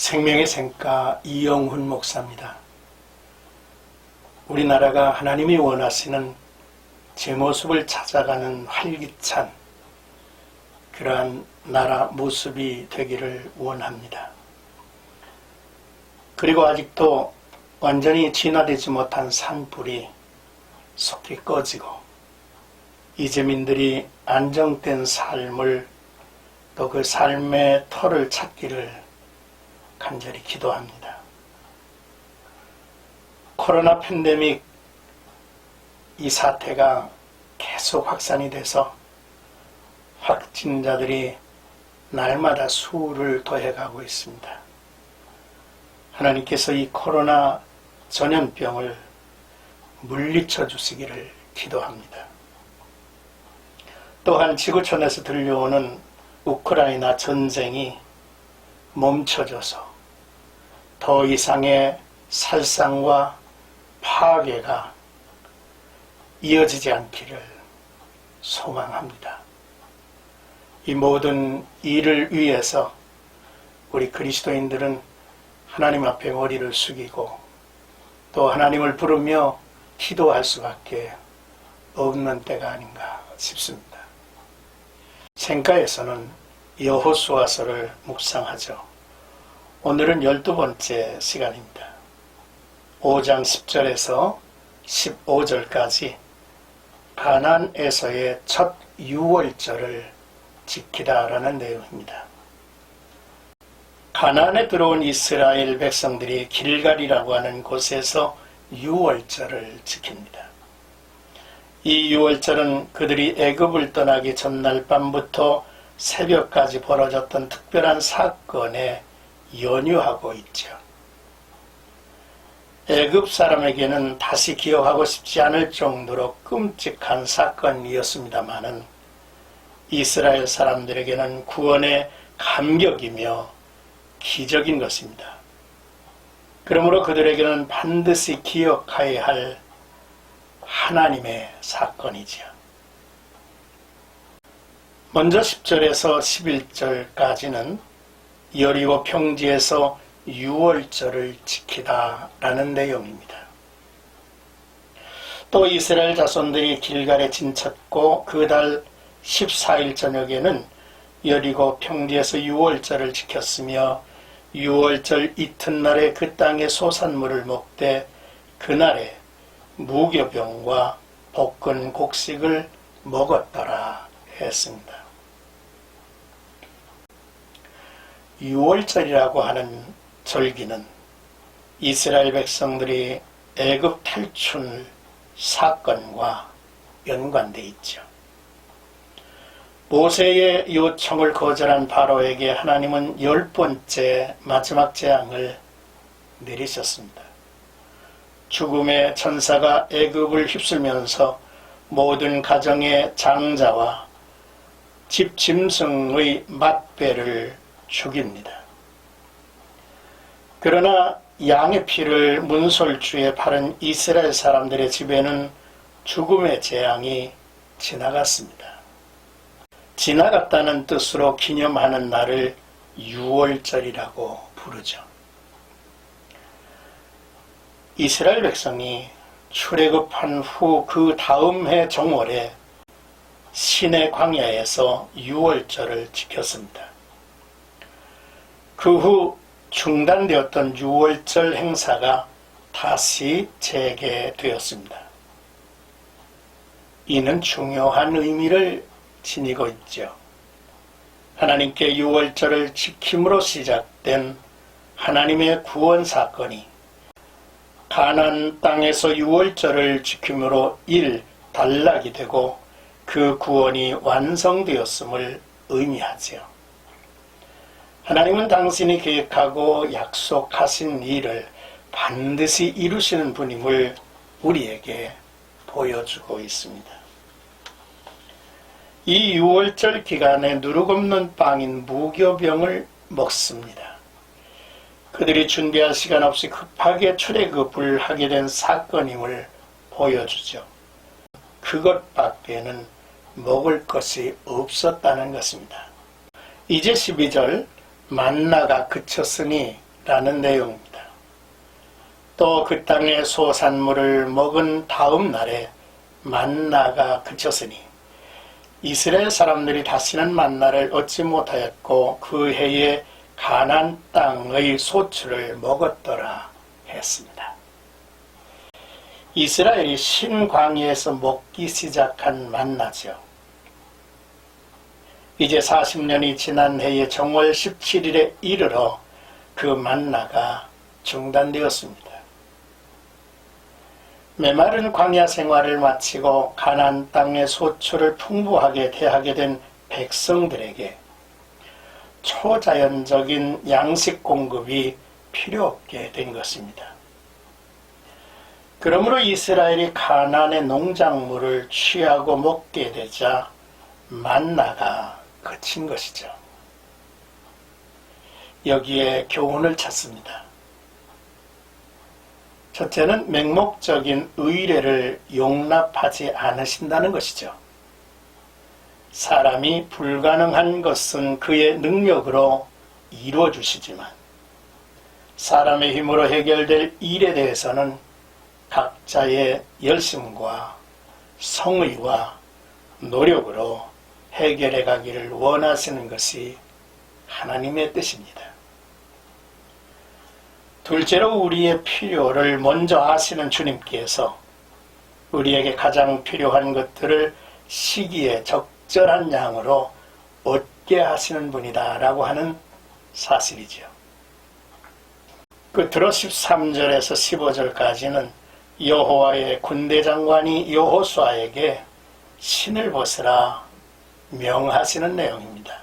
생명의 샘가 이영훈 목사입니다. 우리나라가 하나님이 원하시는 제 모습을 찾아가는 활기찬 그러한 나라 모습이 되기를 원합니다. 그리고 아직도 완전히 진화되지 못한 산불이 속히 꺼지고 이재민들이 안정된 삶을 또 그 삶의 터를 찾기를 간절히 기도합니다. 코로나 팬데믹 이 사태가 계속 확산이 돼서 확진자들이 날마다 수를 더해가고 있습니다. 하나님께서 이 코로나 전염병을 물리쳐 주시기를 기도합니다. 또한 지구촌에서 들려오는 우크라이나 전쟁이 멈춰져서 더 이상의 살상과 파괴가 이어지지 않기를 소망합니다. 이 모든 일을 위해서 우리 그리스도인들은 하나님 앞에 머리를 숙이고 또 하나님을 부르며 기도할 수밖에 없는 때가 아닌가 싶습니다. 샘가에서는 여호수아서를 묵상하죠. 오늘은 12번째 시간입니다. 5장 10절에서 15절까지 가나안에서의 첫 유월절을 지키다라는 내용입니다. 가나안에 들어온 이스라엘 백성들이 길갈이라고 하는 곳에서 유월절을 지킵니다. 이 유월절은 그들이 애굽을 떠나기 전날 밤부터 새벽까지 벌어졌던 특별한 사건에 연유하고 있죠. 애굽 사람에게는 다시 기억하고 싶지 않을 정도로 끔찍한 사건이었습니다마는 이스라엘 사람들에게는 구원의 감격이며 기적인 것입니다. 그러므로 그들에게는 반드시 기억해야 할 하나님의 사건이지요. 먼저 10절에서 11절까지는 여리고 평지에서 유월절을 지키다 라는 내용입니다. 또 이스라엘 자손들이 길갈에 진쳤고 그 달 14일 저녁에는 여리고 평지에서 유월절을 지켰으며 유월절 이튿날에 그 땅의 소산물을 먹되 그날에 무교병과 볶은 곡식을 먹었더라 했습니다. 유월절이라고 하는 절기는 이스라엘 백성들이 애굽 탈출 사건과 연관되어 있죠. 모세의 요청을 거절한 바로에게 하나님은 10번째 마지막 재앙을 내리셨습니다. 죽음의 천사가 애굽을 휩쓸면서 모든 가정의 장자와 집 짐승의 맏배를 죽입니다. 그러나 양의 피를 문설주에 바른 이스라엘 사람들의 집에는 죽음의 재앙이 지나갔습니다. 지나갔다는 뜻으로 기념하는 날을 유월절이라고 부르죠. 이스라엘 백성이 출애굽한 후 그 다음 해 정월에 시내 광야에서 유월절을 지켰습니다. 그 후 중단되었던 유월절 행사가 다시 재개되었습니다. 이는 중요한 의미를 지니고 있죠. 하나님께 유월절을 지킴으로 시작된 하나님의 구원 사건이 가나안 땅에서 유월절을 지킴으로 일단락이 되고 그 구원이 완성되었음을 의미하죠. 하나님은 당신이 계획하고 약속하신 일을 반드시 이루시는 분임을 우리에게 보여주고 있습니다. 이 유월절 기간에 누룩없는 빵인 무교병을 먹습니다. 그들이 준비할 시간 없이 급하게 출애굽을 하게 된 사건임을 보여주죠. 그것밖에는 먹을 것이 없었다는 것입니다. 이제 12절 만나가 그쳤으니 라는 내용입니다. 또 그 땅의 소산물을 먹은 다음 날에 만나가 그쳤으니 이스라엘 사람들이 다시는 만나를 얻지 못하였고 그 해에 가나안 땅의 소출을 먹었더라 했습니다. 이스라엘이 신광야에서 먹기 시작한 만나죠. 이제 40년이 지난 해에 정월 17일에 이르러 그 만나가 중단되었습니다. 메마른 광야 생활을 마치고 가나안 땅의 소출을 풍부하게 대하게 된 백성들에게 초자연적인 양식 공급이 필요 없게 된 것입니다. 그러므로 이스라엘이 가나안의 농작물을 취하고 먹게 되자 만나가 그친 것이죠. 여기에 교훈을 찾습니다. 첫째는 맹목적인 의례를 용납하지 않으신다는 것이죠. 사람이 불가능한 것은 그의 능력으로 이루어 주시지만 사람의 힘으로 해결될 일에 대해서는 각자의 열심과 성의와 노력으로 해결해 가기를 원하시는 것이 하나님의 뜻입니다. 둘째로 우리의 필요를 먼저 아시는 주님께서 우리에게 가장 필요한 것들을 시기에 적절한 양으로 얻게 하시는 분이다 라고 하는 사실이죠. 끝으로 13절에서 15절까지는 여호와의 군대장관이 여호수아에게 신을 벗으라 명하시는 내용입니다.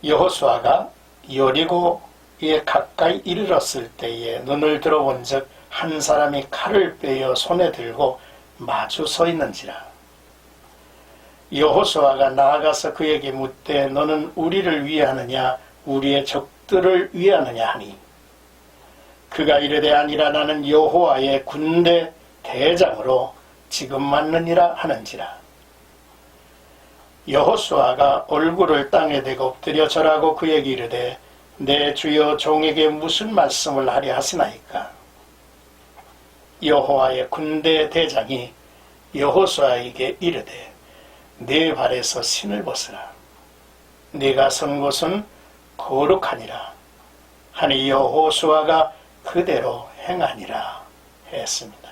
여호수아가 여리고에 가까이 이르렀을 때에 눈을 들어본 적 한 사람이 칼을 빼어 손에 들고 마주 서 있는지라. 여호수아가 나아가서 그에게 묻되 너는 우리를 위하느냐 우리의 적들을 위하느냐 하니 그가 이르되 아니라 나는 여호와의 군대 대장으로 지금 맞느니라 하는지라. 여호수아가 얼굴을 땅에 대고 엎드려 절하고 그에게 이르되 내 주여 종에게 무슨 말씀을 하려 하시나이까. 여호와의 군대 대장이 여호수아에게 이르되 내 발에서 신을 벗으라. 네가 선 곳은 거룩하니라 하니 여호수아가 그대로 행하니라 했습니다.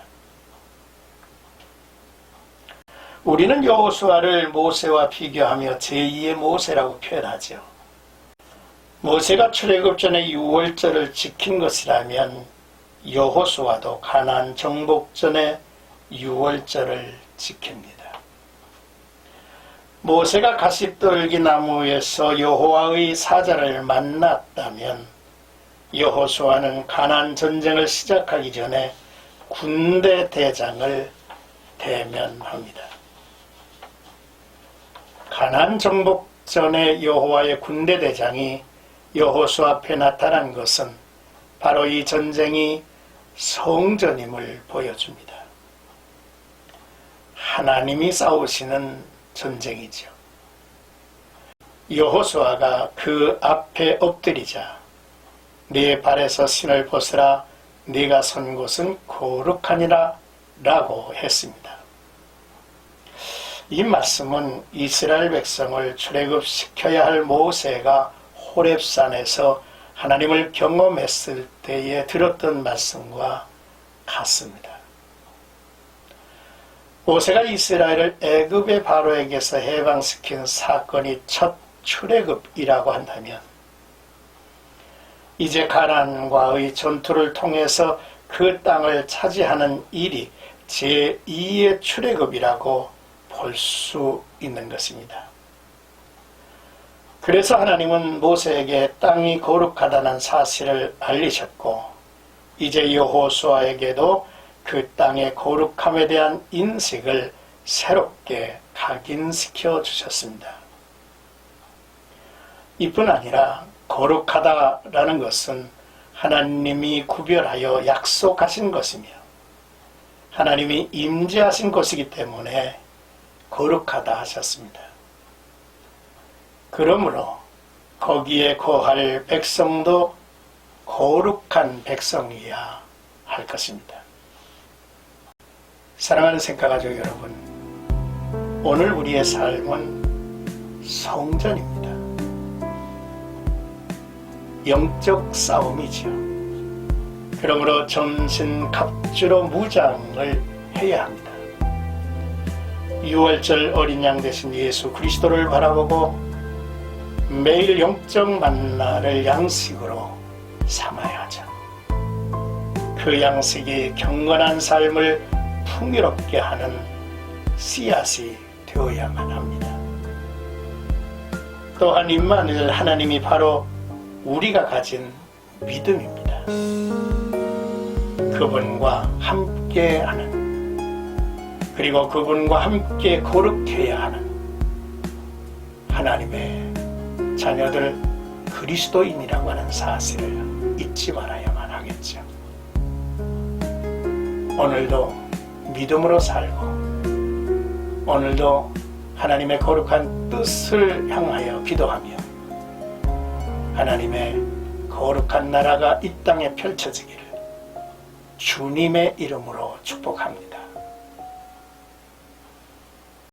우리는 여호수아를 모세와 비교하며 제2의 모세라고 표현하죠. 모세가 출애굽 전에 유월절을 지킨 것이라면 여호수아도 가나안 정복 전에 유월절을 지킵니다. 모세가 가시떨기 나무에서 여호와의 사자를 만났다면 여호수아는 가나안 전쟁을 시작하기 전에 군대 대장을 대면합니다. 가나안 정복 전에 여호와의 군대 대장이 여호수아 앞에 나타난 것은 바로 이 전쟁이 성전임을 보여줍니다. 하나님이 싸우시는 전쟁이죠. 여호수아가 그 앞에 엎드리자 네 발에서 신을 벗으라 네가 선 곳은 거룩하니라 라고 했습니다. 이 말씀은 이스라엘 백성을 출애굽시켜야 할 모세가 호렙산에서 하나님을 경험했을 때에 들었던 말씀과 같습니다. 모세가 이스라엘을 애굽의 바로에게서 해방시킨 사건이 첫 출애굽이라고 한다면 이제 가나안과의 전투를 통해서 그 땅을 차지하는 일이 제2의 출애굽이라고 볼 수 있는 것입니다. 그래서 하나님은 모세에게 땅이 거룩하다는 사실을 알리셨고 이제 여호수아에게도 그 땅의 거룩함에 대한 인식을 새롭게 각인시켜 주셨습니다. 이뿐 아니라 거룩하다라는 것은 하나님이 구별하여 약속하신 것이며 하나님이 임재하신 것이기 때문에 거룩하다 하셨습니다. 그러므로 거기에 거할 백성도 거룩한 백성이어야 할 것입니다. 사랑하는 생각가족 여러분, 오늘 우리의 삶은 성전입니다. 영적 싸움이죠. 그러므로 전신갑주로 무장을 해야 합니다. 6월절 어린 양 되신 예수 그리스도를 바라보고 매일 영적 만나를 양식으로 삼아야 하죠. 그 양식이 경건한 삶을 풍요롭게 하는 씨앗이 되어야만 합니다. 또한 임마누엘 하나님이 바로 우리가 가진 믿음입니다. 그분과 함께하는, 그리고 그분과 함께 거룩해야 하는 하나님의 자녀들 그리스도인이라고 하는 사실을 잊지 말아야만 하겠죠. 오늘도 믿음으로 살고, 오늘도 하나님의 거룩한 뜻을 향하여 기도하며 하나님의 거룩한 나라가 이 땅에 펼쳐지기를 주님의 이름으로 축복합니다.